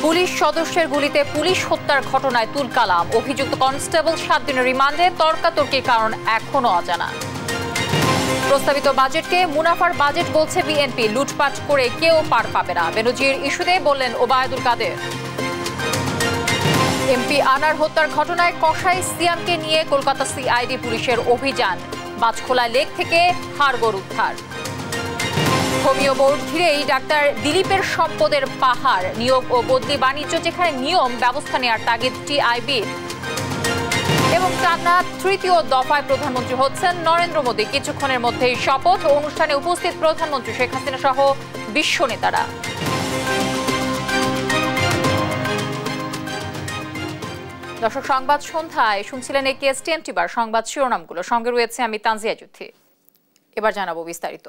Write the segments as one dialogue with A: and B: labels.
A: Police সদস্যের গুলিতে police হত্যার ঘটনায় তুলকালাম। অভিযুক্ত কনস্টেবল 7 দিনের রিমান্ডে। তর্কাতর্কির কারণ এখনো অজানা। প্রস্তাবিত বাজেটকে মুনাফার বাজেট বলছে বিএনপি। লুটপাট করে কেউ পার পাবে না, বেনজির ইস্যুতে বললেন ওবায়দুল কাদের। এমপি আনার হত্যার ঘটনায় কসাই সিয়ামকে নিয়ে কলকাতা সিআইডি পুলিশের অভিযান। মাছখোলা লেক থেকে হাড়গোড় উদ্ধার। হোমিও বোর্ড ঘিরেই ডাক্তার দিলীপের সম্পদের পাহাড়। নিয়োগ ও বদলি বাণিজ্য যেখানে নিয়ম, ব্যবস্থা নেওয়ার তাগিদ টিআইবি। এবং টানা তৃতীয় দফায় প্রধানমন্ত্রী হচ্ছেন নরেন্দ্র মোদী। কিছুক্ষণের মধ্যেই শপথ। অনুষ্ঠানে উপস্থিত প্রধানমন্ত্রী শেখ হাসিনা সহ বিশ্ব নেতারা। দর্শক, সংবাদ সন্ধ্যায় শুনছিলেন একেএসটিএম টিভার সংবাদ শিরোনামগুলো। সঙ্গে রয়েছে আমি তানজিয়া জুথি। এবার জানাবো বিস্তারিত।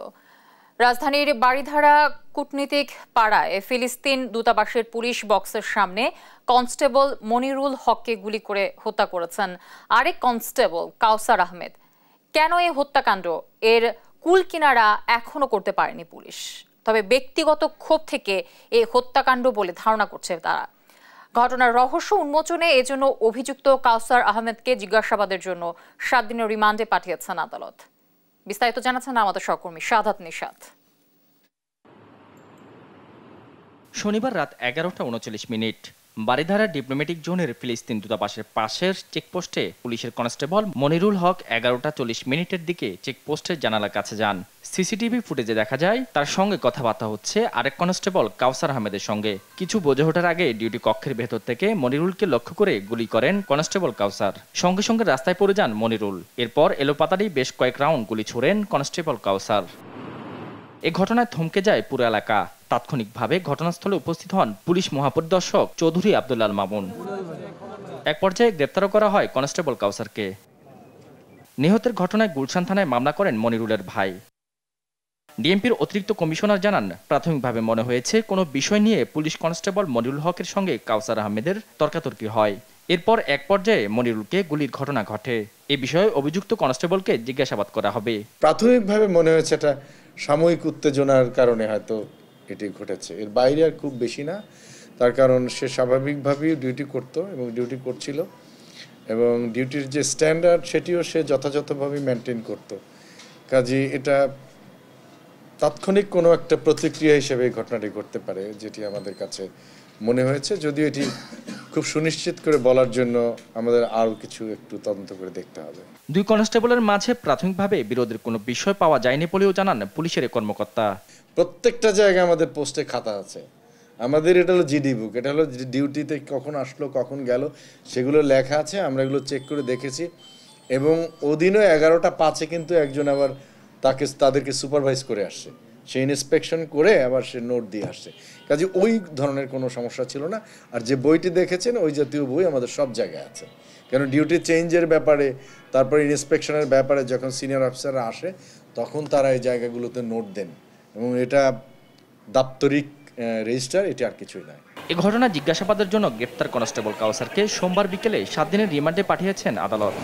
A: রাজধানীর বাড়িধারা কূটনীতিক পাড়ায় ফিলিস্তিন দূতাবাসের পুলিশ বক্সের সামনে কনস্টেবল মনিরুল হককে গুলি করে হত্যা করেছেন আরেক কনস্টেবল কাউসার আহমেদ। কেন এই হত্যাকাণ্ড, এর কুল কিনারা এখনো করতে পারেনি পুলিশ। তবে ব্যক্তিগত ক্ষোভ থেকে এই হত্যাকাণ্ড বলে ধারণা করছে তারা। ঘটনার রহস্য উন্মোচনে এজন্য অভিযুক্ত কাউসার আহমেদকে জিজ্ঞাসাবাদের জন্য 7 দিনের রিমান্ডে পাঠিয়েছেন আদালত। বিস্তারিত জানাচ্ছেন আমাদের সহকর্মী শাহাদাত নিশাত।
B: শনিবার রাত 11:39 বারিধারা ডিপ্লোম্যাটিক জোনের ফিলিস্তিন দূতাবাসের পাশের চেকপোস্টে পুলিশের কনস্টেবল মনিরুল হক 11:40 দিকে চেকপোস্টের জানালার কাছে যান। সিসিটিভি ফুটেজে দেখা যায় তার সঙ্গে কথাবার্তা হচ্ছে আরেক কনস্টেবল কাউসার আহমেদের সঙ্গে। কিছু বোঝে ওঠার আগে ডিউটি কক্ষের ভেতর থেকে মনিরুলকে লক্ষ্য করে গুলি করেন কনস্টেবল কাউসার। সঙ্গে সঙ্গে রাস্তায় পড়ে যান মনিরুল। এরপর এলোপাতাড়ি বেশ কয়েক রাউন্ড গুলি ছোড়েন কনস্টেবল কাউসার। এ ঘটনায় থমকে যায় পুরো এলাকা। তাৎক্ষণিকভাবে ঘটনাস্থলে উপস্থিত হন পুলিশ মহাপরিদর্শক চৌধুরী আব্দুল্লাল মামুন। এক পর্যায়ে গ্রেপ্তারও করা হয় কনস্টেবল কাউসারকে। নিহতের ঘটনায় গুলশান থানায় মামলা করেন মনিরুলের ভাই। ডিএমপির অতিরিক্ত কমিশনার জানান, প্রাথমিকভাবে মনে হয়েছে কোনো বিষয় নিয়ে পুলিশ কনস্টেবল মনিরুল হকের সঙ্গে কাউসার আহমেদের তর্কাতর্কি হয়। এরপর এক পর্যায়ে মনিরুলকে গুলির ঘটনা ঘটে। এ বিষয়ে অভিযুক্ত কনস্টেবলকে জিজ্ঞাসাবাদ করা হবে।
C: প্রাথমিকভাবে মনে হয়েছে এটা সাময়িক উত্তেজনার কারণে হয়তো এটি ঘটেছে, এর বাইরে আর খুব বেশি না। তার কারণ সে স্বাভাবিকভাবেই ডিউটি করতো এবং ডিউটি করছিল, এবং ডিউটির যে স্ট্যান্ডার্ড সেটিও সে যথাযথভাবে মেনটেন করত। কাজে এটা তাৎক্ষণিক কোনো একটা প্রতিক্রিয়া হিসেবে এই ঘটনাটি ঘটতে পারে, যেটি আমাদের কাছে মনে হয়েছে। যদিও এটি খুব সুনিশ্চিত করে বলার জন্য আমাদের আরও কিছু একটু তদন্ত করে দেখতে হবে।
B: দুই কনস্টেবলের মাঝে প্রাথমিকভাবে বিরোধের কোনো বিষয় পাওয়া যায়নি বলেও জানান পুলিশের কর্মকর্তা।
C: প্রত্যেকটা জায়গায় আমাদের পোস্টে খাতা আছে। আমাদের এটা হলো জিডি বুক, এটা হলো ডিউটিতে কখন আসলো কখন গেল সেগুলো লেখা আছে। আমরা এগুলো চেক করে দেখেছি, এবং ওদিনও 11:05 কিন্তু একজন আবার তাদেরকে সুপারভাইজ করে আসছে। সে ইন্সপেকশন করে আবার সে নোট দিয়ে আসছে। কাজে ওই ধরনের কোনো সমস্যা ছিল না। আর যে বইটি দেখেছেন ওই জাতীয় বই আমাদের সব জায়গায় আছে। কেন ডিউটি চেঞ্জের ব্যাপারে, তারপরে ইন্সপেকশনের ব্যাপারে যখন সিনিয়র অফিসাররা আসে তখন তারা এই জায়গাগুলোতে নোট দেন, এবং এটা দাপ্তরিক রেজিস্টার, এটা আর কিছুই নয়।
B: এ ঘটনা জিজ্ঞাসাবাদের জন্য গ্রেপ্তার কনস্টেবল কাউসারকে সোমবার বিকেলে 7 দিনের রিমান্ডে পাঠিয়েছেন আদালত।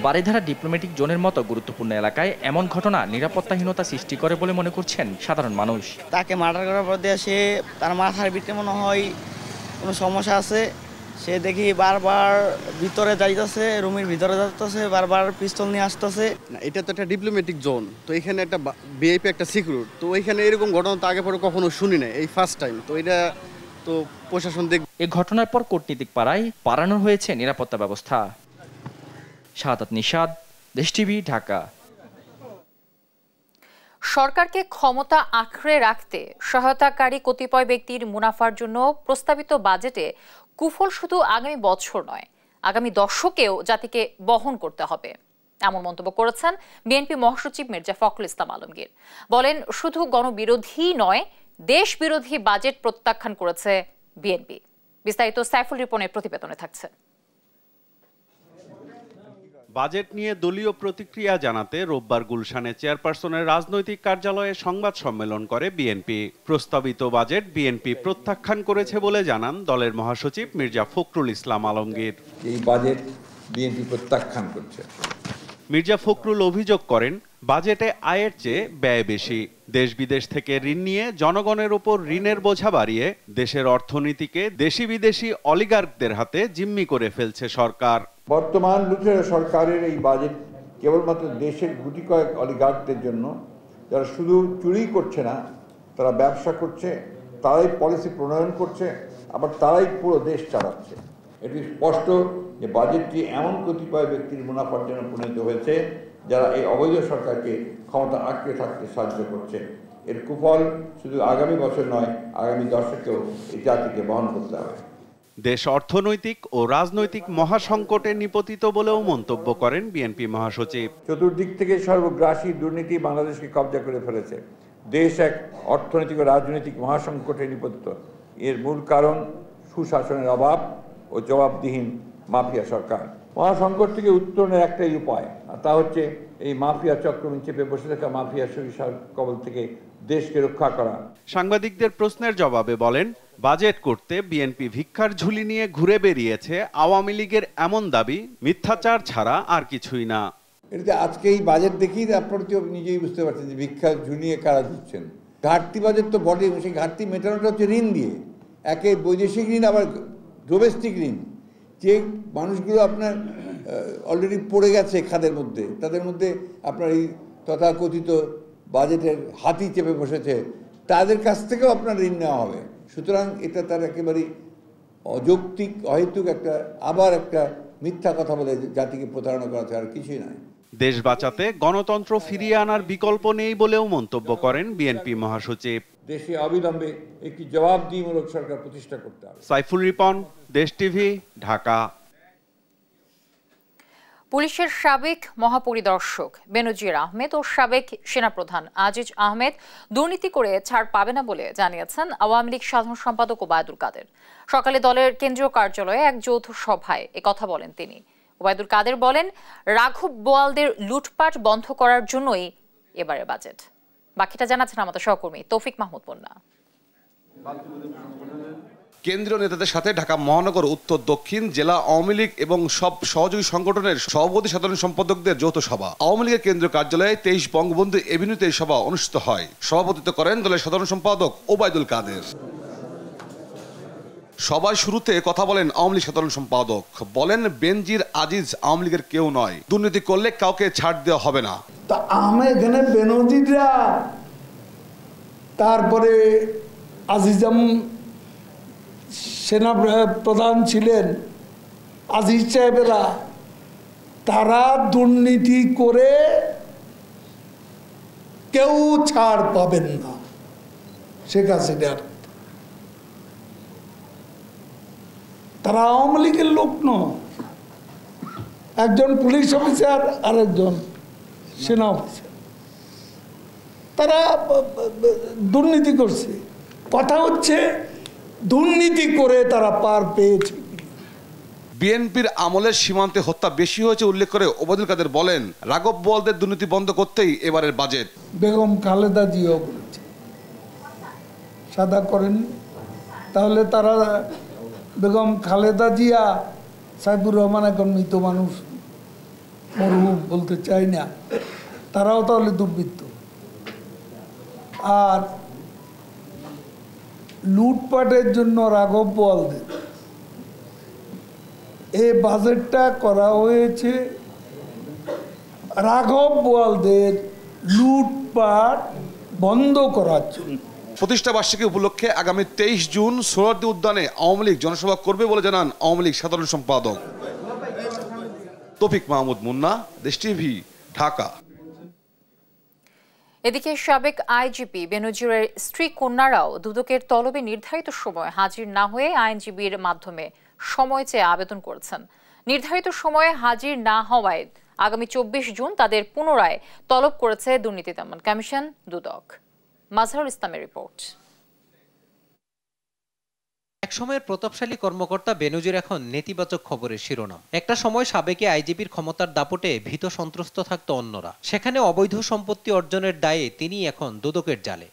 B: বারিধারা ডিপ্লোম্যাটিক জোনের মতো গুরুত্বপূর্ণ এলাকায় এমন ঘটনা নিরাপত্তাহীনতা সৃষ্টি করে বলে মনে করছেন সাধারণ মানুষ।
D: তাকে মার্ডার করার পর দিয়ে সে তার মাথার ভিতরে মনে হয় কোনো সমস্যা আছে। সে দেখি বারবার ভিতরে যাইতেছে, রুমের ভিতরে যাইতেছে, বারবার পিস্তল নিয়ে আসতেছে।
E: এটা তো একটা ডিপ্লোম্যাটিক জোন, তো এখানে একটা ভিআইপি একটা সিকিউরিটি, তো এখানে এরকম ঘটনা তো আগে পরে কখনো শুনি না, এই ফার্স্ট টাইম। তো এটা তো প্রশাসন দেখবে।
B: এই ঘটনার পর কূটনীতিক পাড়ায় বাড়ানো হয়েছে নিরাপত্তা ব্যবস্থা। শাহাদাত নিশাত, দেশ টিভি, ঢাকা।
A: সরকারকে ক্ষমতা আঁকড়ে রাখতে সহায়তাকারী কতিপয় ব্যক্তির মুনাফার জন্য প্রস্তাবিত বাজেটে কুফল শুধু আগামী বছর নয়, আগামী দশকেও জাতিকে বহন করতে হবে, এমন মন্তব্য করেছেন বিএনপি মহাসচিব মির্জা ফখরুল ইসলাম আলমগীর। বলেন, শুধু গণবিরোধী নয়, দেশ বিরোধী বাজেট প্রত্যাখ্যান করেছে বিএনপি। বিস্তারিত সাইফুল রিপনের প্রতিবেদনে থাকছে।
F: বাজেট নিয়ে দলীয় প্রতিক্রিয়া জানাতে রোববার গুলশানে চেয়ারপারসনের রাজনৈতিক কার্যালয়ে সংবাদ সম্মেলন করে বিএনপি। প্রস্তাবিত বাজেট বিএনপি প্রত্যাখ্যান করেছে বলে জানান দলের মহাসচিব মির্জা ফখরুল ইসলাম আলমগীর।
G: এই বাজেট বিএনপি প্রত্যাখ্যান করছে।
F: মির্জা ফখরুল অভিযোগ করেন, বাজেটে আয়ের চেয়ে ব্যয় বেশি। দেশ বিদেশ থেকে ঋণ নিয়ে জনগণের উপর ঋণের বোঝা বাড়িয়ে দেশের অর্থনীতিকে দেশি বিদেশি অলিগার্কদের হাতে জিম্মি করে ফেলছে সরকার।
G: বর্তমান লুটেরা সরকারের এই বাজেট কেবলমাত্র দেশের গুটি কয়েক অলিগার্কদের জন্য, যারা শুধু চুরি করছে না, তারা ব্যবসা করছে, তারাই পলিসি প্রণয়ন করছে, আবার তারাই পুরো দেশ চালাচ্ছে। এটি স্পষ্ট যে বাজেটটি এমন কতিপয় ব্যক্তির মুনাফার জন্য প্রণীত হয়েছে যারা এই অবৈধ সরকারকে ক্ষমতা আঁকড়ে থাকতে সাহায্য করছে। এর কুফল শুধু আগামী বছর নয়, আগামী দশকেও এই জাতিকে বহন করতে হবে।
F: দেশ অর্থনৈতিক ও রাজনৈতিক মহাসংকটে নিপতিত বলেও মন্তব্য করেন বিএনপি মহাসচিব।
G: চতুর্দিক থেকে সর্বগ্রাসী দুর্নীতি বাংলাদেশকে কবজা করে ফেলেছে। দেশ এক অর্থনৈতিক ও রাজনৈতিক মহাসংকটে নিপতিত। এর মূল কারণ সুশাসনের অভাব ও জবাবদিহীন মাফিয়া সরকার। মহাসংকট থেকে উত্তরণের একটাই উপায়, আর তা হচ্ছে এই মাফিয়া চক্রমিন চেপে বসে থাকা মাফিয়া সরিষার কবল থেকে দেশকে রক্ষা করা।
F: সাংবাদিকদের প্রশ্নের জবাবে বলেন, বাজেট করতে বিএনপি ভিক্ষার ঝুলি নিয়ে ঘুরে বেরিয়েছে আওয়ামী লীগের এমন দাবি মিথ্যাচার ছাড়া আর কিছুই না।
G: এটাতে আজকে এই বাজেট দেখেই আপনারা তো নিজেই বুঝতে পারছেন যে ভিক্ষার ঝুলিয়ে কারা দিচ্ছেন। ঘাটতি বাজেট তো বটে, সেই ঘাটতি মেটানোটা হচ্ছে ঋণ দিয়ে। একে বৈদেশিক ঋণ, আবার ডোমেস্টিক ঋণ। যে মানুষগুলো আপনার অলরেডি পড়ে গেছে খাদের মধ্যে, তাদের মধ্যে আপনার এই তথাকথিত বাজেটের হাতি চেপে বসেছে, তাদের কাছ থেকেও আপনার ঋণ নেওয়া হবে। সুতরাং এটা তার একেবারেই অযৌক্তিক, অহেতুক একটা মিথ্যা কথা বলে জাতিকে প্রতারণা করা ছাড়া আর কিছুই নয়।
F: দেশ বাঁচাতে গণতন্ত্র ফিরিয়ে আনার বিকল্প নেই বলেও মন্তব্য করেন বিএনপি মহাসচিব।
G: দেশে অবিলম্বে একটি জবাবদিহিমূলক সরকার প্রতিষ্ঠা করতে হবে।
F: সাইফুল রিপন, দেশ টিভি, ঢাকা।
A: পুলিশের সাবেক মহাপরিদর্শক বেনজির আহমেদ ও সাবেক সেনাপ্রধান আজিজ আহমেদ দুর্নীতি করে ছাড় পাবে না বলে জানিয়েছেন আওয়ামী লীগ সাধারণ সম্পাদক ওবায়দুল কাদের। সকালে দলের কেন্দ্রীয় কার্যালয়ে এক যৌথ সভায় একথা বলেন তিনি। ওবায়দুল কাদের বলেন, রাঘব বোয়ালদের লুটপাট বন্ধ করার জন্যই এবারের বাজেট। বাকিটা জানাচ্ছেন আমাদের সহকর্মী তৌফিক মাহমুদ পন্না।
H: কেন্দ্রীয় নেতাদের সাথে ঢাকা মহানগর উত্তর দক্ষিণ জেলা আওয়ামী লীগ এবং সব সহযোগী সংগঠনের সভাপতি সাধারণ সম্পাদকদের যৌথ সভা আওয়ামী লীগের কেন্দ্রীয় কার্যালয়ে 23 বঙ্গবন্ধু এভিনিউতে এই সভা অনুষ্ঠিত হয়। সভাপতিত্ব করেন দলের সাধারণ সম্পাদক ওবায়দুল কাদের। সভায় শুরুতে কথা বলেন আওয়ামী লীগ সাধারণ সম্পাদক, বলেন বেনজির আজিজ আওয়ামী লীগের কেউ নয়, দুর্নীতি করলে কাউকে ছাড় দেওয়া হবে না।
I: তা আমি এখানে বেনজিররা, তারপরে আজিজাম সেনা প্রধান ছিলেন, আজিজ সাহেবেরা, তারা দুর্নীতি করে কেউ ছাড় পাবেন না। শেখ হাসিনার তারা আওয়ামী লীগের লোক নয়, একজন পুলিশ অফিসার আর একজন সেনা অফিসার, তারা দুর্নীতি করছে। কথা হচ্ছে দুর্নীতি করে তারা পার পেয়েছে।
H: বিএনপির আমলের সীমান্তে হত্যা বেশি হয়েছে উল্লেখ করে ওবায়দুল কাদের বলেন, রাঘব বোয়ালদের দুর্নীতি বন্ধ করতেই এবারের বাজেট।
I: বেগম খালেদা জিও বলেছে সাদা করেন, তাহলে তারা বেগম খালেদা জিয়া, সাইফুর রহমান এখন মৃত মানুষ, মরহুম বলতে চাই না, তারাও তাহলে দুর্বৃত্ত। আর লুটপাটের জন্য রাঘব বোয়ালদের এই বাজেটটা করা হয়েছে রাঘব বোয়ালদের লুটপাট বন্ধ করার জন্য।
H: প্রতিষ্ঠা বার্ষিকী উপলক্ষে আগামী 23 জুন সোহরাওয়ার্দী উদ্যানে আওয়ামী লীগ জনসভা করবে বলে জানান আওয়ামী লীগ সাধারণ সম্পাদক তৌফিক মাহমুদ মুন্না, দেশ টিভি, ঢাকা।
A: এদিকে সাবেক আইজিপি বেনজিরের স্ত্রী কন্যারাও দুদকের তলবে নির্ধারিত সময় হাজির না হয়ে আইনজীবীর মাধ্যমে সময় চেয়ে আবেদন করেছেন। নির্ধারিত সময়ে হাজির না হওয়ায় আগামী 24 জুন তাদের পুনরায় তলব করেছে দুর্নীতি দমন কমিশন দুদক। মাজহারুল ইসলামের রিপোর্ট।
J: একসময়ের প্রতাপশালী কর্মকর্তা বেনজির এখন নেতিবাচক খবরের শিরোনাম। একটা সময় সাবেক আইজিপির ক্ষমতার দাপটে ভীত সন্ত্রস্ত থাকত অন্যরা, সেখানে অবৈধ সম্পত্তি অর্জনের দায়ে তিনি এখন দুদকের জালে।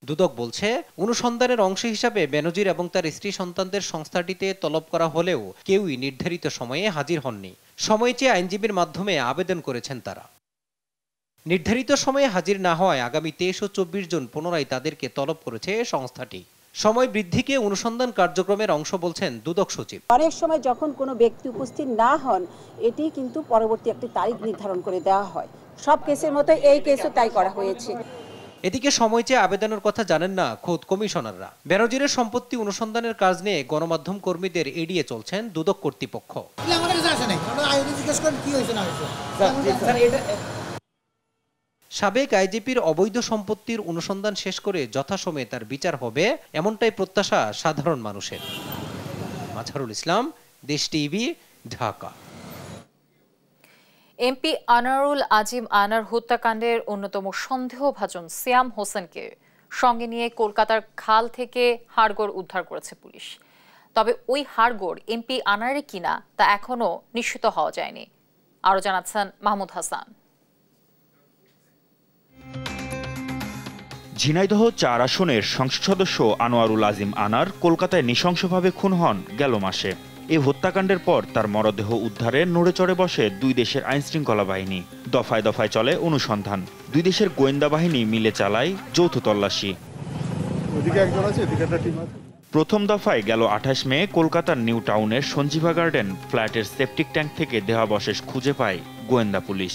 J: দুদক বলছে, অনুসন্ধানের অংশ হিসাবে বেনজির এবং তার স্ত্রী সন্তানদের সংস্থাটিতে তলব করা হলেও কেউই নির্ধারিত সময়ে হাজির হননি। সময় চেয়ে আইনজীবীর মাধ্যমে আবেদন করেছেন তারা। নির্ধারিত সময়ে হাজির না হওয়ায় আগামী 23 ও 24 জন পুনরায় তাদেরকে তলব করেছে সংস্থাটি। সময় বৃদ্ধিকে অনুসন্ধান কার্যক্রমের অংশ বলছেন দুদক সচিব।
K: অনেক সময় যখন কোনো ব্যক্তি উপস্থিত না হন, এটি কিন্তু পরবর্তী একটি তারিখ নির্ধারণ করে দেওয়া হয়। সব কেসের মতো এই কেসও তাই করা হয়েছে।
J: এদিকে সময় চেয়ে আবেদনের কথা জানেন না খোদ কমিশনাররা। বেনজিরের সম্পত্তি অনুসন্ধানের কাজ নিয়ে গণমাধ্যম কর্মীদের এড়িয়ে চলছেন দুদক কর্তৃপক্ষ। সাবেক আইজিপির অবৈধ সম্পত্তির অনুসন্ধান শেষ করে যথাসময়ে তার বিচার হবে, এমনটাই প্রত্যাশা সাধারণ মানুষের। মাঝারুল ইসলাম, দেশ টিভি, ঢাকা।
A: এমপি আনারুল আজিম আনার হত্যাকাণ্ডের অন্যতম সন্দেহভাজন সিয়াম হোসেনকে সঙ্গে নিয়ে কলকাতার খাল থেকে হাড়গোড় উদ্ধার করেছে পুলিশ। তবে ওই হাড়গোড় এমপি আনারের কিনা তা এখনো নিশ্চিত হওয়া যায়নি। আরো জানাচ্ছেন মাহমুদ হাসান।
L: ঝিনাইদহ ৪ আসনের সংসদ সদস্য আনোয়ারুল আজিম আনার কলকাতায় নৃশংসভাবে খুন হন গেল মাসে। এই হত্যাকাণ্ডের পর তার মরদেহ উদ্ধারে নড়েচড়ে বসে দুই দেশের আইনশৃঙ্খলা বাহিনী। দফায় দফায় চলে অনুসন্ধান। দুই দেশের গোয়েন্দা বাহিনী মিলে চালায় যৌথ তল্লাশি। প্রথম দফায় গেল ২৮ মে কলকাতার নিউ টাউনের সঞ্জীভা গার্ডেন ফ্ল্যাটের সেপটিক ট্যাঙ্ক থেকে দেহাবশেষ খুঁজে পায় গোয়েন্দা পুলিশ।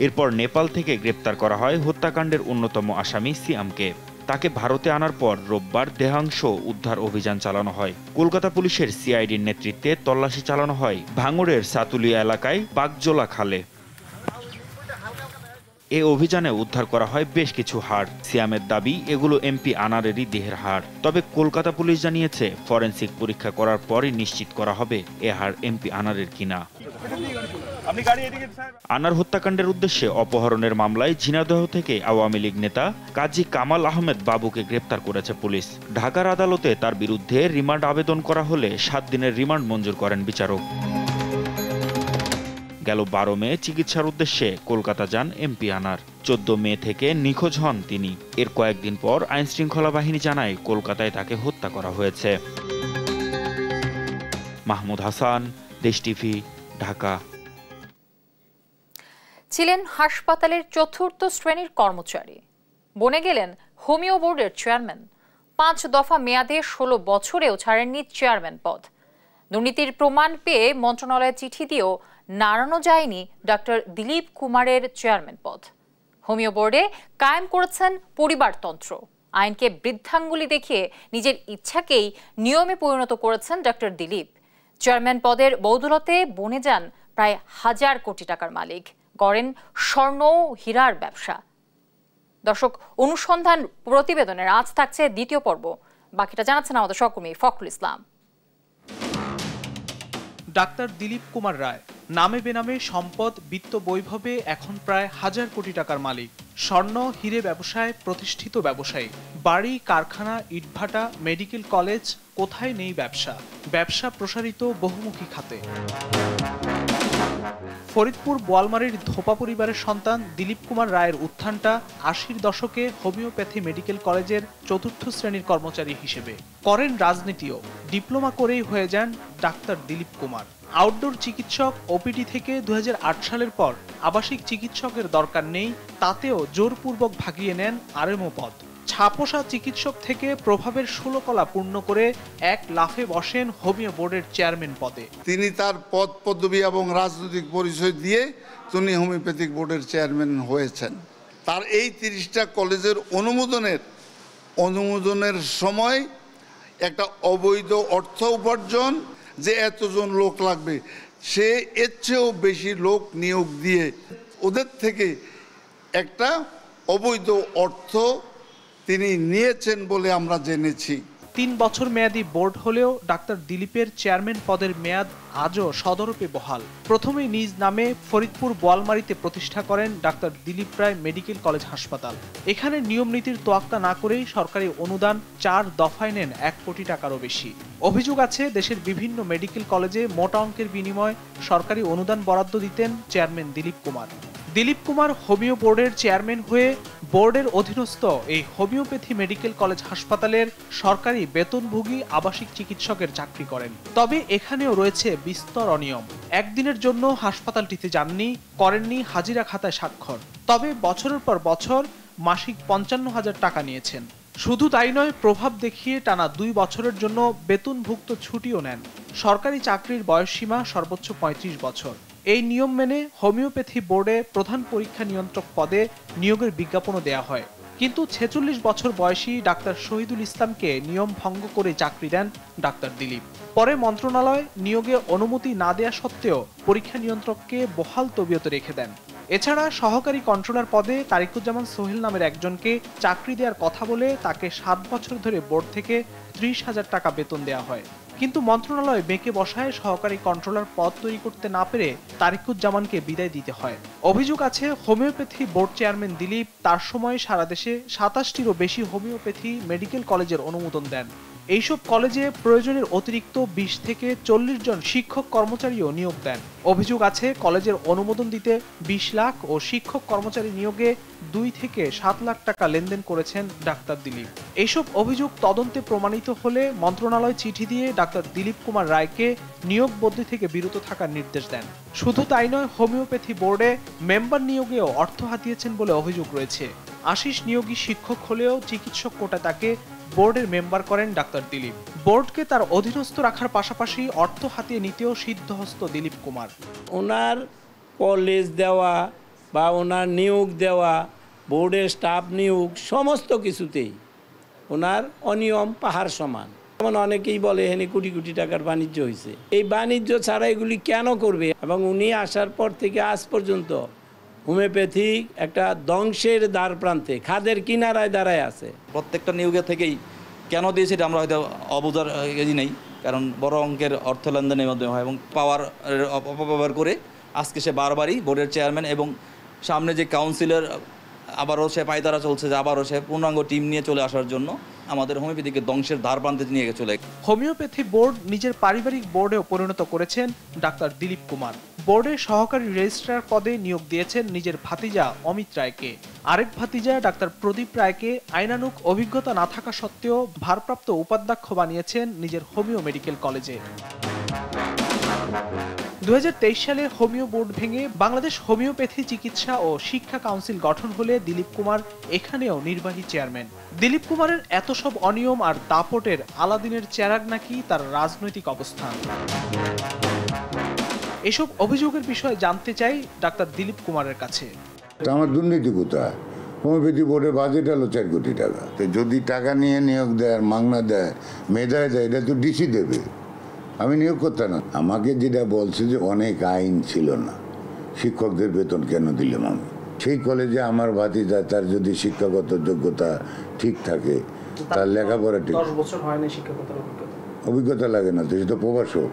L: এরপর নেপাল থেকে গ্রেপ্তার করা হয় হত্যাকাণ্ডের অন্যতম আসামি সিয়ামকে। তাকে ভারতে আনার পর রোববার দেহাংশ উদ্ধার অভিযান চালানো হয়। কলকাতা পুলিশের সিআইডির নেতৃত্বে তল্লাশি চালানো হয় ভাঙড়ের সাতুলিয়া এলাকায় বাগজোলা খালে। এ অভিযানে উদ্ধার করা হয় বেশ কিছু হাড়। সিয়ামের দাবি এগুলো এমপি আনারেরই দেহের হাড়। তবে কলকাতা পুলিশ জানিয়েছে ফরেনসিক পরীক্ষা করার পরই নিশ্চিত করা হবে এ হাড় এমপি আনারের কিনা। আনার হত্যাকাণ্ডের উদ্দেশ্যে অপহরণের মামলায় ঝিনাইদহ থেকে আওয়ামী লীগ নেতা কাজী কামাল আহমেদ বাবুকে গ্রেপ্তার করেছে পুলিশ। ঢাকার আদালতে তার বিরুদ্ধে রিমান্ড আবেদন করা হলে 7 দিনের রিমান্ড মঞ্জুর করেন বিচারক। গেল 12 মে চিকিৎসার উদ্দেশ্যে কলকাতা যান এমপি আনার। 14 মে থেকে নিখোঁজ হন তিনি। এর কয়েকদিন পর আইনশৃঙ্খলা বাহিনী জানায় কলকাতায় তাকে হত্যা করা হয়েছে। মাহমুদ হাসান, দেশ টিভি, ঢাকা।
A: ছিলেন হাসপাতালের 4র্থ শ্রেণীর কর্মচারী, বনে গেলেন হোমিও বোর্ডের চেয়ারম্যান। 5 দফা মেয়াদে 16 বছরেও ছাড়েননি চেয়ারম্যান পদ। দুর্নীতির প্রমাণ পেয়ে মন্ত্রণালয়ে চিঠি দিয়েও নাড়ানো যায়নি ডক্টর দিলীপ কুমারের চেয়ারম্যান পদ। হোমিও বোর্ডে কায়েম করেছেন পরিবারতন্ত্র। আইনকে বৃদ্ধাঙ্গুলি দেখিয়ে নিজের ইচ্ছাকেই নিয়মে পরিণত করেছেন ডক্টর দিলীপ। চেয়ারম্যান পদের বৌদলতে বনে যান প্রায় 1000 কোটি টাকার মালিক, করেন স্বর্ণ হীরার ব্যবসা। দর্শক, অনুসন্ধান প্রতিবেদনের আজ থাকছে দ্বিতীয় পর্ব। বাকিটা জানাচ্ছেন আমাদের সহকর্মী ফখরুল ইসলাম।
M: ডাক্তার দিলীপ কুমার রায় নামে বেনামে সম্পদ বিত্ত বৈভবে এখন প্রায় 1000 কোটি টাকার মালিক। স্বর্ণ হীরে ব্যবসায় প্রতিষ্ঠিত ব্যবসায়ী। বাড়ি, কারখানা, ইটভাটা, মেডিকেল কলেজ, কোথায় নেই ব্যবসা। ব্যবসা প্রসারিত বহুমুখী খাতে। ফরিদপুর বোয়ালমারীর ধোপা পরিবারের সন্তান দিলীপ কুমার রায়ের উত্থানটা 80-র দশকে হোমিওপ্যাথি মেডিকেল কলেজের 4র্থ শ্রেণীর কর্মচারী হিসেবে। করেন রাজনীতিও। ডিপ্লোমা করেই হয়ে যান ডাক্তার দিলীপ কুমার। আউটডোর চিকিৎসক ওপিডি থেকে 2008 সালের পর আবাসিক চিকিৎসকের দরকার নেই, তাতেও জোরপূর্বক ভাগিয়ে নেন আরএমও পদ। ছাপোষা চিকিৎসক থেকে প্রভাবের 16 কলা পূর্ণ করে এক লাফে বসেন হোমিও বোর্ডের চেয়ারম্যান পদে।
N: তিনি তার পদ পদবি এবং রাজনৈতিক পরিচয় দিয়ে তিনি হোমিওপ্যাথিক বোর্ডের চেয়ারম্যান হয়েছেন। তার এই 30টা কলেজের অনুমোদনের সময় একটা অবৈধ অর্থ উপার্জন, যে এতজন লোক লাগবে সে এর চেয়েও বেশি লোক নিয়োগ দিয়ে ওদের থেকে একটা অবৈধ অর্থ তিনি নিয়েছেন বলে আমরা জেনেছি।
M: 3 বছর মেয়াদী বোর্ড হলেও ডাক্তার দিলীপের চেয়ারম্যান পদের মেয়াদ আজও সদরূপে বহাল। প্রথমেই নিজ নামে ফরিদপুর বোয়ালমারীতে প্রতিষ্ঠা করেন ডাক্তার দিলীপ রায় মেডিকেল কলেজ হাসপাতাল। এখানে নিয়ম নীতির তোয়াক্কা না করেই সরকারি অনুদান 4 দফায় নেন 1 কোটি টাকারও বেশি। অভিযোগ আছে দেশের বিভিন্ন মেডিকেল কলেজে মোটা অঙ্কের বিনিময়ে সরকারি অনুদান বরাদ্দ দিতেন চেয়ারম্যান দিলীপ কুমার। দিলীপ কুমার হোমিও বোর্ডের চেয়ারম্যান হয়ে বোর্ডের অধীনস্থ এই হোমিওপ্যাথি মেডিকেল কলেজ হাসপাতালের সরকারি বেতনভোগী আবাসিক চিকিৎসকের চাকরি করেন। তবে এখানেও রয়েছে বিস্তর অনিয়ম। একদিনের জন্য হাসপাতালটিতে যাননি, করেননি হাজিরা খাতায় স্বাক্ষর। তবে বছরের পর বছর মাসিক ৫৫,০০০ টাকা নিয়েছেন। শুধু তাই নয়, প্রভাব দেখিয়ে টানা ২ বছরের জন্য বেতনভুক্ত ছুটিও নেন। সরকারি চাকরির বয়সসীমা সর্বোচ্চ ৩৫ বছর। এই নিয়ম মেনে হোমিওপ্যাথি বোর্ডে প্রধান পরীক্ষা নিয়ন্ত্রক পদে নিয়োগের বিজ্ঞাপনও দেয়া হয়। কিন্তু ৪৬ বছর বয়সী ডাক্তার শহীদুল ইসলামকে নিয়ম ভঙ্গ করে চাকরি দেন ডাক্তার দিলীপ। পরে মন্ত্রণালয় নিয়োগে অনুমতি না দেয়া সত্ত্বেও পরীক্ষা নিয়ন্ত্রককে বহাল তবিয়তে রেখে দেন। এছাড়া সহকারী কন্ট্রোলার পদে তারিকুজ্জামান সোহেল নামের একজনকে চাকরি দেওয়ার কথা বলে তাকে ৭ বছর ধরে বোর্ড থেকে ৩০,০০০ টাকা বেতন দেওয়া হয়। কিন্তু মন্ত্রণালয় বেঁকে বসায় সহকারী কন্ট্রোলার পদ তৈরি করতে না পেরে তারিকুজ্জামানকে বিদায় দিতে হয়। অভিযোগ আছে হোমিওপ্যাথি বোর্ড চেয়ারম্যান দিলীপ তার সময় সারা দেশে ২৭টিরও বেশি হোমিওপ্যাথি মেডিকেল কলেজের অনুমোদন দেন। এইসব কলেজে প্রয়োজনের অতিরিক্ত ২০ থেকে ৪০ জন শিক্ষক কর্মচারীও নিয়োগ দেন। অভিযোগ আছে কলেজের অনুমোদন দিতে ২০ লাখ ও শিক্ষক কর্মচারী নিয়োগে ২ থেকে ৭ লাখ টাকা লেনদেন করেছেন ডাক্তার দিলীপ। এইসব অভিযোগ তদন্তে প্রমাণিত হলে মন্ত্রণালয় চিঠি দিয়ে ডাক্তার দিলীপ কুমার রায়কে নিয়োগ বদলি থেকে বিরত থাকার নির্দেশ দেন। শুধু তাই নয়, হোমিওপ্যাথি বোর্ডে মেম্বার নিয়োগেও অর্থ হাতিয়েছেন বলে অভিযোগ রয়েছে। আশিস নিয়োগী শিক্ষক হলেও চিকিৎসক কোটা তাকে বোর্ডের মেম্বার করেন ডাক্তার দিলীপ। বোর্ডকে তার অধীনস্থ রাখার পাশাপাশি অর্থ হাতিয়ে নিতেও সিদ্ধহস্ত দিলীপ কুমার।
O: ওনার কলেজ দেওয়া বা ওনার নিয়োগ দেওয়া, বোর্ডের স্টাফ নিয়োগ, সমস্ত কিছুতেই ওনার অনিয়ম পাহাড় সমান। যেমন অনেকেই বলে এখানে কোটি কোটি টাকার বাণিজ্য হয়েছে। এই বাণিজ্য ছাড়া এগুলি কেন করবে? এবং উনি আসার পর থেকে আজ পর্যন্ত হোমিওপ্যাথি একটা ধ্বংসের দ্বার প্রান্তে, খাদের কিনারায় দাঁড়ায় আছে।
P: প্রত্যেকটা নিয়োগে থেকেই কেন দিয়েছে এটা আমরা হয়তো অবুঝার নেই, কারণ বড় অঙ্কের অর্থ লেনদেনের মাধ্যমে হয় এবং পাওয়ার অপব্যবহার করে আজকে সে বারবারই বোর্ডের চেয়ারম্যান এবং সামনে যে কাউন্সিলর আবারও সে পায়তারা চলছে যে আবারও সে পূর্ণাঙ্গ টিম নিয়ে চলে আসার জন্য আমাদের হোমিওপ্যাথিকে ধ্বংসের ধার প্রান্তে নিয়ে চলে।
M: হোমিওপ্যাথি বোর্ড নিজের পারিবারিক বোর্ডেও পরিণত করেছেন ডাক্তার দিলীপ কুমার। বোর্ডের সহকারী রেজিস্ট্রার পদে নিয়োগ দিয়েছেন নিজের ভাতিজা অমিত রায়কে। আরেক ভাতিজা ডাক্তার প্রদীপ রায়কে আইনানুগ অভিজ্ঞতা না থাকা সত্ত্বেও ভারপ্রাপ্ত উপাধ্যক্ষ বানিয়েছেন নিজের হোমিও মেডিকেল কলেজে। ২০২৩ সালে হোমিও বোর্ড ভেঙে বাংলাদেশ হোমিওপ্যাথি চিকিৎসা ও শিক্ষা কাউন্সিল গঠন হলে দিলীপ কুমার এখানেও নির্বাহী চেয়ারম্যান। দিলীপ কুমারের এত সব অনিয়ম আর দাপটের আলাদিনের চেরাগ নাকি তার রাজনৈতিক অবস্থান। এসব অভিযোগের বিষয়ে জানতে চাই ডাক্তার দিলীপ কুমারের কাছে।
Q: আমার দুর্নীতি কোথায়? হোমিওপ্যাথি বোর্ডের বাজেট হলো ৪ কোটি টাকা। যদি টাকা নিয়ে নিয়োগ দেয়, মাগনা দেয়, মেধায় দেয়, এটা তো ডিসি দেবে। আমি নিয়োগ করতাম না। আমাকে যেটা বলছে যে অনেক আইন ছিল না, শিক্ষকদের বেতন কেন দিলাম আমি? সেই কলেজে আমার ভাতিজা, তার যদি শিক্ষাগত যোগ্যতা ঠিক থাকে, তার লেখাপড়া ঠিক,
M: 10 বছর হয়নি শিক্ষকতার
Q: অভিজ্ঞতা লাগে না, তো সে তো প্রভাষক।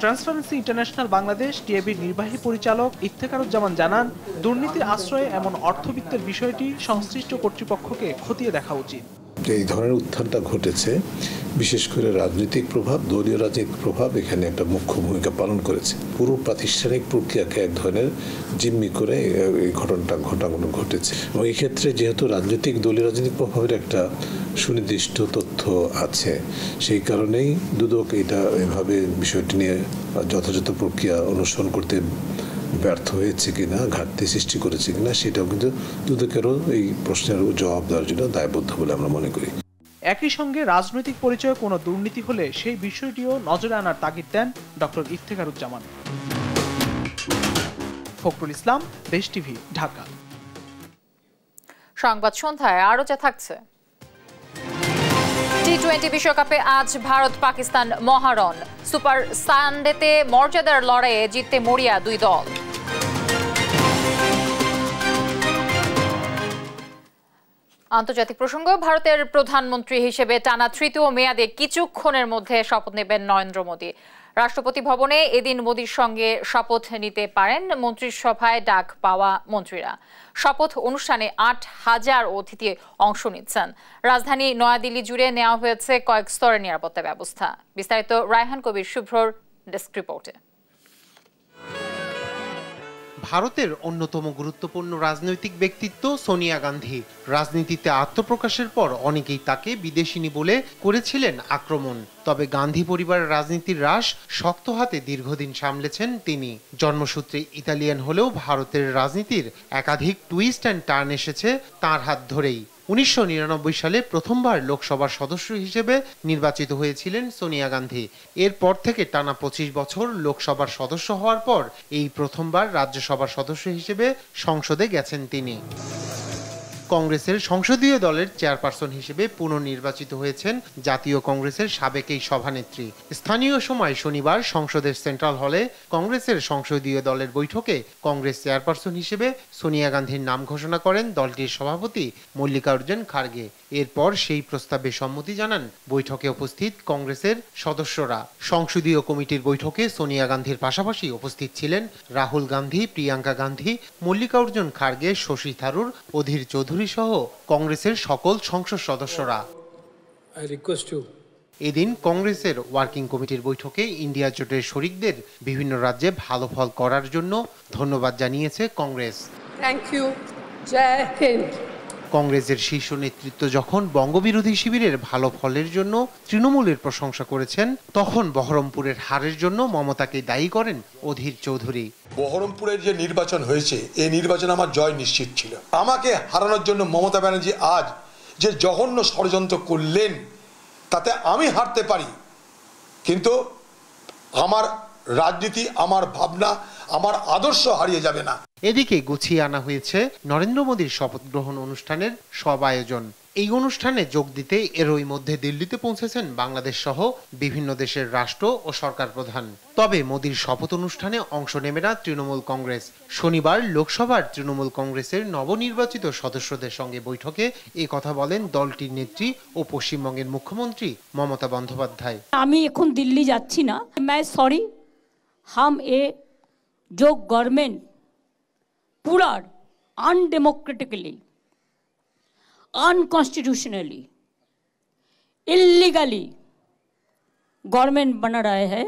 M: ট্রান্সপারেন্সি ইন্টারন্যাশনাল বাংলাদেশ টিএবির নির্বাহী পরিচালক ইফতেখারুজ্জামান জানান, দুর্নীতির আশ্রয়ে এমন অর্থবিত্তের বিষয়টি সংশ্লিষ্ট কর্তৃপক্ষকে খতিয়ে দেখা উচিত।
R: এই ধরনের উত্থানটা ঘটেছে, বিশেষ করে রাজনৈতিক প্রভাব, দলীয় রাজনৈতিক প্রভাব এখানে একটা মুখ্য ভূমিকা পালন করেছে। পুরো প্রাতিষ্ঠানিক প্রক্রিয়াকে এক ধরনের জিম্মি করে এই ঘটনাগুলো ঘটেছে। এবং এই ক্ষেত্রে যেহেতু রাজনৈতিক দলীয় রাজনৈতিক প্রভাবের একটা সুনির্দিষ্ট তথ্য আছে, সেই কারণেই দুদক এটা এভাবে বিষয়টি নিয়ে যথাযথ প্রক্রিয়া অনুসরণ করতে ব্যর্থ হয়েছে কিনা, ঘাটতি সৃষ্টি করেছে কিনা, সেটাও কিন্তু দুদকেরও এই প্রশ্নের জবাব দেওয়ার জন্য দায়বদ্ধ বলে আমরা মনে করি।
M: একই সঙ্গে রাজনৈতিক পরিচয়ে কোনো দুর্নীতি হলে সেই বিষয়টিও নজরে আনার তাগিদ দেন ডক্টর ইফতেখারুজ্জামান। ফখরুল ইসলাম, দেশ টিভি, ঢাকা।
A: সংবাদ সন্ধ্যায় আরো যা থাকছে। টি-20 বিশ্বকাপে আজ ভারত পাকিস্তান মহারণ। সুপার সানডেতে মর্যাদার লড়াইয়ে জিততে মরিয়া দুই দল। আন্তর্জাতিক প্রসঙ্গ, ভারতের প্রধানমন্ত্রী হিসেবে টানা তৃতীয় মেয়াদে কিছুক্ষণের মধ্যে শপথ নেবেন নরেন্দ্র মোদী। রাষ্ট্রপতি ভবনে এদিন মোদীর সঙ্গে শপথ নিতে পারেন মন্ত্রিসভায় ডাক পাওয়া মন্ত্রীরা। শপথ অনুষ্ঠানে ৮,০০০ অতিথি অংশ নিচ্ছেন। রাজধানী নয়াদিল্লি জুড়ে নেওয়া হয়েছে কয়েক স্তরের নিরাপত্তা ব্যবস্থা। বিস্তারিত রায়হান কবির শুভ্রর ডেস্ক রিপোর্টে।
S: ভারতের অন্যতম গুরুত্বপূর্ণ রাজনৈতিক ব্যক্তিত্ব সোনিয়া গান্ধী। রাজনীতিতে আত্মপ্রকাশের পর অনেকেই তাকে বিদেশিনী বলে করেছিলেন আক্রমণ। তবে গান্ধী পরিবারের রাজনীতির রাশ শক্ত হাতে দীর্ঘদিন সামলেছেন তিনি। জন্মসূত্রে ইতালিয়ান হলেও ভারতের রাজনীতির একাধিক টুইস্ট অ্যান্ড টার্ন এসেছে তাঁর হাত ধরেই। 1999 সালে প্রথমবার লোকসভার সদস্য হিসেবে নির্বাচিত হয়েছিলেন সোনিয়া গান্ধী। এরপর থেকে টানা 25 বছর লোকসভার সদস্য হওয়ার পর এই প্রথমবার রাজ্যসভার সদস্য হিসেবে সংসদে গেছেন তিনি। কংগ্রেসের সংসদীয় দলের চেয়ারপারসন হিসেবে পুনর্নির্বাচিত হয়েছেন জাতীয় কংগ্রেসের সাবেক এই সভানেত্রী। স্থানীয় সময় শনিবার সংসদের সেন্ট্রাল হলে কংগ্রেসের সংসদীয় দলের বৈঠকে কংগ্রেস চেয়ারপারসন হিসেবে সোনিয়া গান্ধীর নাম ঘোষণা করেন দলটির সভাপতি মল্লিকার্জুন খার্গে। এরপর সেই প্রস্তাবে সম্মতি জানান বৈঠকে উপস্থিত কংগ্রেসের সদস্যরা। সংসদীয় কমিটির বৈঠকে সোনিয়া গান্ধীর পাশাপাশি উপস্থিত ছিলেন রাহুল গান্ধী, প্রিয়াঙ্কা গান্ধী, মল্লিকার্জুন খার্গে, শশী থারুর, অধীর চৌধুরী সহ কংগ্রেসের সকল সংসদ সদস্যরা। এদিন কংগ্রেসের ওয়ার্কিং কমিটির বৈঠকে ইন্ডিয়া জোটের শরিকদের বিভিন্ন রাজ্যে ভালো ফল করার জন্য ধন্যবাদ জানিয়েছে কংগ্রেস।
T: থ্যাংক ইউ, জয় হিন্দ।
S: কংগ্রেসের শীর্ষ নেতৃত্ব যখন বঙ্গবিরোধী শিবিরের ভালো ফলের জন্য তৃণমূলের প্রশংসা করেছেন, তখন বহরমপুরের হারের জন্য মমতাকে দায়ী করেন অধীর চৌধুরী।
U: বহরমপুরের যে নির্বাচন হয়েছে, এই নির্বাচনে আমার জয় নিশ্চিত ছিল। আমাকে হারানোর জন্য মমতা ব্যানার্জি আজ যে জঘন্য ষড়যন্ত্র করলেন, তাতে আমি হারতে পারি, কিন্তু আমার রাজনীতি, আমার ভাবনা, আমার আদর্শ হারিয়ে যাবে না।
S: এদিকে গুছিয়ে আনা হয়েছে নরেন্দ্র মোদীর শপথ গ্রহণ অনুষ্ঠানের সব আয়োজন। এই অনুষ্ঠানে যোগ দিতে এরই মধ্যে দিল্লিতে পৌঁছেছেন বাংলাদেশ সহ বিভিন্ন দেশের রাষ্ট্র ও সরকার প্রধান। তবে মোদীর শপথ অনুষ্ঠানে অংশ নেবে না তৃণমূল কংগ্রেস। শনিবার লোকসভার তৃণমূল কংগ্রেসের নবনির্বাচিত সদস্যদের সঙ্গে বৈঠকে এই কথা বলেন দলটির নেত্রী ও পশ্চিমবঙ্গের মুখ্যমন্ত্রী মমতা বন্দ্যোপাধ্যায়।
V: আমি এখন দিল্লি যাচ্ছি না। मैं सॉरी, हम ए जो गवर्नमेंट पूरा अनडेमोक्रेटिकली, अनकॉन्स्टिट्यूशनली, इलीगली गवर्नमेंट बना रहा है,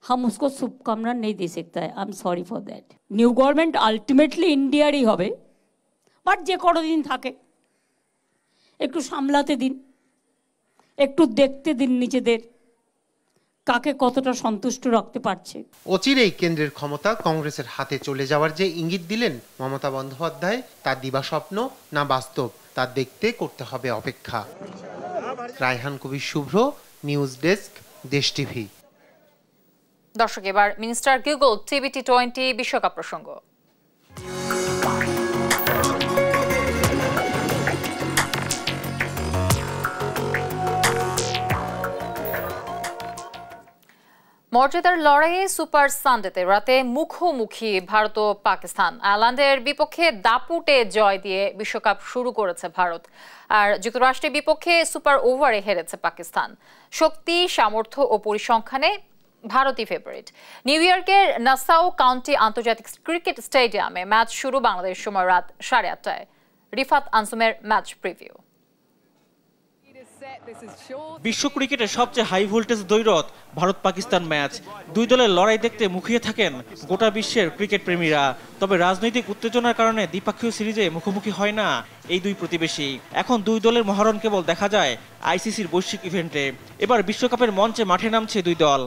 V: हम उसको शुभकामना नहीं दे सकता है। I am sorry for that. New government ultimately ইন্ডিয়ারই হবে, বাট যে কতদিন থাকে একটু সামলাতে দিন, একটু দেখতে দিন নিজেদের কাকে কতটা সন্তুষ্ট রাখতে পারছে।
S: অচিরেই কেন্দ্রের ক্ষমতা কংগ্রেসের হাতে চলে যাওয়ার যে ইঙ্গিত দিলেন মমতা বন্দ্যোপাধ্যায়, তা দিবাস্বপ্ন না বাস্তব, তা দেখতে করতে হবে অপেক্ষা। রায়হান কবির শুভ্র, নিউজ ডেস্ক, দেশ টিভি।
A: দর্শক, এবার মিনিস্টার গুগল টিভি টি20 বিশ্বকাপ প্রসঙ্গ। মর্যাদার লড়াইয়ে সুপার সানডেতে রাতে মুখোমুখি ভারত ও পাকিস্তান। আয়ারল্যান্ডের বিপক্ষে দাপুটে জয় দিয়ে বিশ্বকাপ শুরু করেছে ভারত, আর যুক্তরাষ্ট্রের বিপক্ষে সুপার ওভারে হেরেছে পাকিস্তান। শক্তি, সামর্থ্য ও পরিসংখ্যানে ভারতই ফেভারিট। নিউ ইয়র্কের নাসাউ কাউন্টি আন্তর্জাতিক ক্রিকেট স্টেডিয়ামে ম্যাচ শুরু বাংলাদেশ সময় রাত 8:30টায়। রিফাত আনসুমের ম্যাচ প্রিভিউ।
B: বিশ্ব ক্রিকেটের সবচেয়ে হাই ভোল্টেজ দ্বৈরথ ভারত পাকিস্তান ম্যাচ। দুই দলের লড়াই দেখতে মুখিয়ে থাকেন গোটা বিশ্বের ক্রিকেট প্রেমীরা। তবে রাজনৈতিক উত্তেজনার কারণে দ্বিপক্ষীয় সিরিজে মুখোমুখি হয় না এই দুই প্রতিবেশী। এখন দুই দলের মহারণ কেবল দেখা যায় আইসিসির বৈশ্বিক ইভেন্টে। এবার বিশ্বকাপের মঞ্চে মাঠে নামছে দুই দল।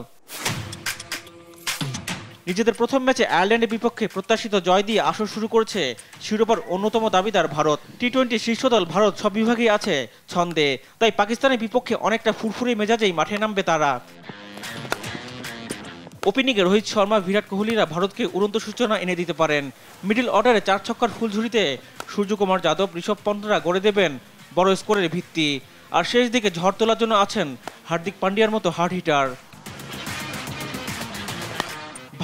B: নিজেদের প্রথম ম্যাচে আয়ারল্যান্ডের বিপক্ষে প্রত্যাশিত জয় দিয়ে আসর শুরু করেছে শিরোপার অন্যতম দাবিদার ভারত। টি20 শীর্ষ দল ভারত সব বিভাগেই আছে ছন্দে, তাই পাকিস্তানের বিপক্ষে অনেকটা ফুরফুরে মেজাজেই মাঠে নামবে তারা। ওপেনিংয়ে রোহিত শর্মা, বিরাট কোহলিরা ভারতকে উড়ন্ত সূচনা এনে দিতে পারেন। মিডল অর্ডারে 4 ছক্কার ফুলঝুরিতে সূর্যকুমার যাদব, ঋষভ পন্তরা গড়ে দেবেন বড় স্কোরের ভিত্তি। আর শেষ দিকে ঝড় তোলার জন্য আছেন হার্দিক পান্ডিয়ার মতো হার্ড হিটার।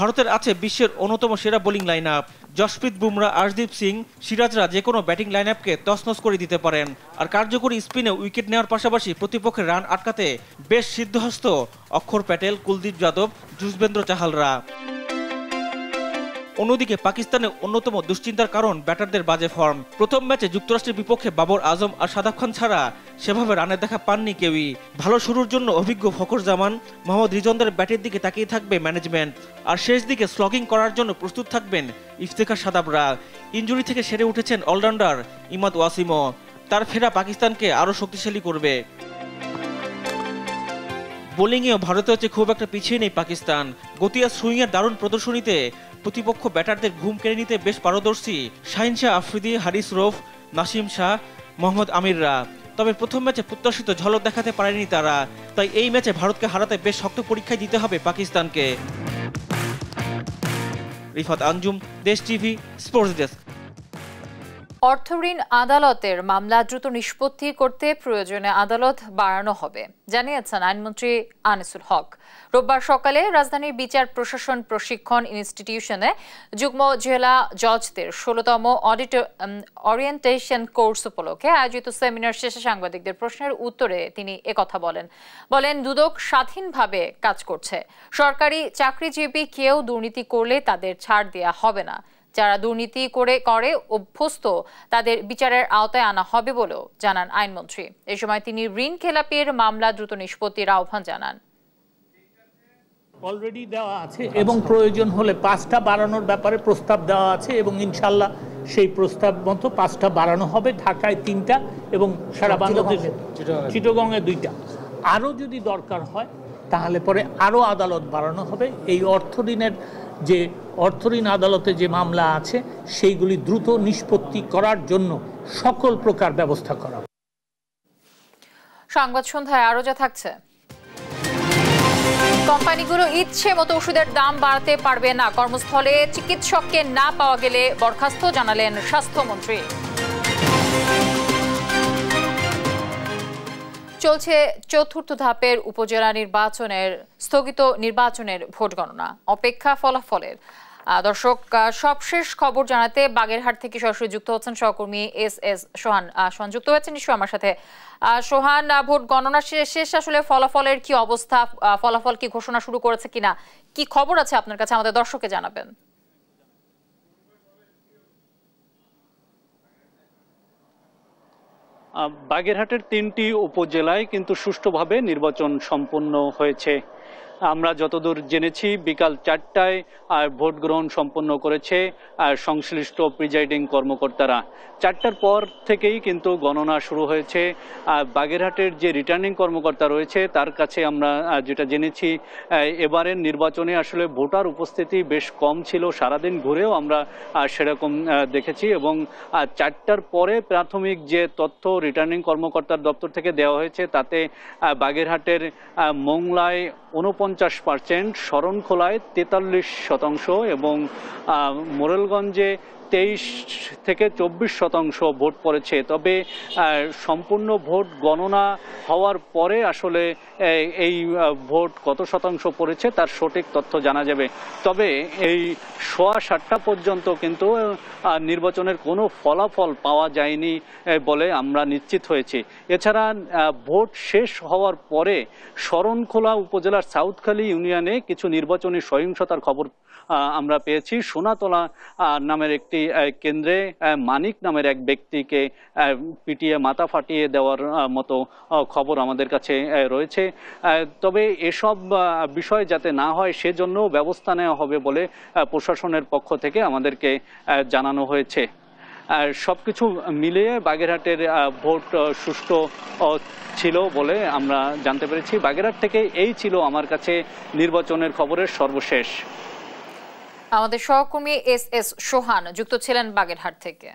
B: ভারতের আছে বিশ্বের অন্যতম সেরা bowling line up. Jasprit Bumrah, Arshdeep Singh, সিরাজরা যে কোনো ব্যাটিং লাইন আপকে তছনছ করে দিতে পারেন। আর কার্যকরী স্পিনে উইকেট নেওয়ার পাশাপাশি প্রতিপক্ষের রান আটকাতে বেশ সিদ্ধহস্ত অক্ষর প্যাটেল, কুলদীপ যাদব, যুজবেন্দ্র চাহালরা। অন্যদিকে পাকিস্তানের অন্যতম দুশ্চিন্তার কারণ ব্যাটারদের বাজে ফর্ম। প্রথম ম্যাচে যুক্তরাষ্ট্রের বিপক্ষে বাবর আজম আর সাদাব খান ছাড়া সেভাবে রানের দেখা পাননি কেউই। ভালো শুরুর জন্য অভিজ্ঞ ফখর জামান, মোহাম্মদ রিজওয়ানদের ব্যাটের দিকে তাকিয়ে থাকবে ম্যানেজমেন্ট, আর শেষ দিকে স্লগিং করার জন্য প্রস্তুত থাকবেন ইফতেখার সাদাবরা। ইনজুরি থেকে সেরে উঠেছেন অলরাউন্ডার ইমাদ ওয়াসিমও। তার ফেরা পাকিস্তানকে আরও শক্তিশালী করবে। বোলিংয়েও ভারতের হচ্ছে খুব একটা পিছিয়ে নেই পাকিস্তান। গতি আর সুইংয়ের দারুণ প্রদর্শনীতে প্রতিপক্ষ ব্যাটারদের ঘুম কেড়ে নিতে বেশ পারদর্শী শাহিন শাহ আফ্রিদি, হারিস রৌফ, নাসিম শাহ, মোহাম্মদ আমিররা। তবে প্রথম ম্যাচে প্রত্যাশিত ঝলক দেখাতে পারেনি তারা, তাই এই ম্যাচে ভারতকে হারাতে বেশ শক্ত পরীক্ষায় দিতে হবে পাকিস্তানকে। রিফাত আঞ্জুম, দেশ টিভি, স্পোর্টস ডেস্ক।
A: অর্থঋণ আদালতের মামলা দ্রুত নিষ্পত্তি করতে প্রয়োজনে আদালত বাড়ানো হবে, জানিয়েছেন আইনমন্ত্রী আনিসুল হক। রোববার সকালে রাজধানীর বিচার প্রশাসন প্রশিক্ষণ ইনস্টিটিউশনে যুগ্ম জেলা জজদের ১৬তম অরিয়েন্টেশন কোর্স উপলক্ষে আয়োজিত সেমিনার শেষে সাংবাদিকদের প্রশ্নের উত্তরে তিনি একথা বলেন দুদক স্বাধীনভাবে কাজ করছে। সরকারি চাকরিজীবী কেউ দুর্নীতি করলে তাদের ছাড় দেওয়া হবে না। যারা দুর্নীতি করে অভ্যস্ত তাদের বিচারের আওতায় আনা হবে বলেও জানান আইনমন্ত্রী। এই সময় তিনি ঋণ খেলাপির মামলা দ্রুত নিষ্পত্তির আহ্বান জানান।
C: অলরেডি দেওয়া আছে এবং প্রয়োজন হলে ৫টা বাড়ানোর ব্যাপারে প্রস্তাব দেওয়া আছে এবং ইনশাল্লাহ সেই প্রস্তাব মতো 5টা বাড়ানো হবে। ঢাকায় 3টা এবং সারা বাংলাদেশে চিটাগংয়ে 2টা। আরও যদি দরকার হয় তাহলে পরে আরও আদালত বাড়ানো হবে। এই অর্থঋণ আদালতে যে মামলা আছে সেইগুলি দ্রুত নিষ্পত্তি করার জন্য সকল প্রকার ব্যবস্থা করা।
A: সংবাদ সন্ধ্যায় আরও যা থাকছে। কোম্পানিগুলো ইচ্ছে মতো ওষুধের দাম বাড়াতে পারবে না। কর্মস্থলে চিকিৎসককে না পাওয়া গেলে বরখাস্ত, জানালেন স্বাস্থ্যমন্ত্রী। চলছে চতুর্থ ধাপের উপজেলা নির্বাচনের স্থগিত নির্বাচনের ভোট গণনা, অপেক্ষা ফলাফলের। দর্শক, সবশেষ খবর জানাতে বাগেরহাট থেকে সরাসরি যুক্ত হচ্ছেন সহকর্মী এস সোহান যুক্ত হয়েছেন নিশ্চয়ই আমার সাথে। সোহান, ভোট গণনা শেষ, আসলে ফলাফলের কি অবস্থা? ফলাফল কি ঘোষণা শুরু করেছে কিনা, কি খবর আছে আপনার কাছে, আমাদের দর্শককে জানাবেন।
D: বাগেরহাটের 3টি উপজেলায় কিন্তু সুষ্ঠুভাবে নির্বাচন সম্পন্ন হয়েছে। আমরা যতদূর জেনেছি বিকাল 4টায় ভোট গ্রহণ সম্পন্ন করেছে সংশ্লিষ্ট প্রিজাইডিং কর্মকর্তারা। 4টার পর থেকেই কিন্তু গণনা শুরু হয়েছে। বাগেরহাটের যে রিটার্নিং কর্মকর্তা রয়েছে তার কাছে আমরা যেটা জেনেছি, এবারের নির্বাচনে আসলে ভোটার উপস্থিতি বেশ কম ছিল। সারাদিন ঘুরেও আমরা সেরকম দেখেছি এবং 4টার পরে প্রাথমিক যে তথ্য রিটার্নিং কর্মকর্তার দপ্তর থেকে দেওয়া হয়েছে তাতে বাগেরহাটের মোংলায় 49%, শরণখোলায় 43% এবং মোরেলগঞ্জে 23 থেকে 24% ভোট পড়েছে। তবে সম্পূর্ণ ভোট গণনা হওয়ার পরে আসলে এই ভোট কত শতাংশ পড়েছে তার সঠিক তথ্য জানা যাবে। তবে এই 7:15 পর্যন্ত কিন্তু নির্বাচনের কোনো ফলাফল পাওয়া যায়নি বলে আমরা নিশ্চিত হয়েছি। এছাড়া ভোট শেষ হওয়ার পরে শরণখোলা উপজেলার সাউথখালী ইউনিয়নে কিছু নির্বাচনী সহিংসতার খবর আমরা পেয়েছি। সোনাতলা নামের একটি কেন্দ্রে মানিক নামের এক ব্যক্তিকে পিটিয়ে মাথা ফাটিয়ে দেওয়ার মতো খবর আমাদের কাছে রয়েছে। তবে এসব বিষয় যাতে না হয় সেজন্য ব্যবস্থা নেওয়া হবে বলে প্রশাসনের পক্ষ থেকে আমাদেরকে জানানো হয়েছে। সবকিছু মিলিয়ে বাগেরহাটের ভোট সুষ্ঠু ছিল বলে আমরা জানতে পেরেছি। বাগেরহাট থেকে এই ছিল আমার কাছে নির্বাচনের খবরের সর্বশেষ।
A: আমাদের সহকর্মী এস সোহান যুক্ত ছিলেন বাগেরহাট থেকে।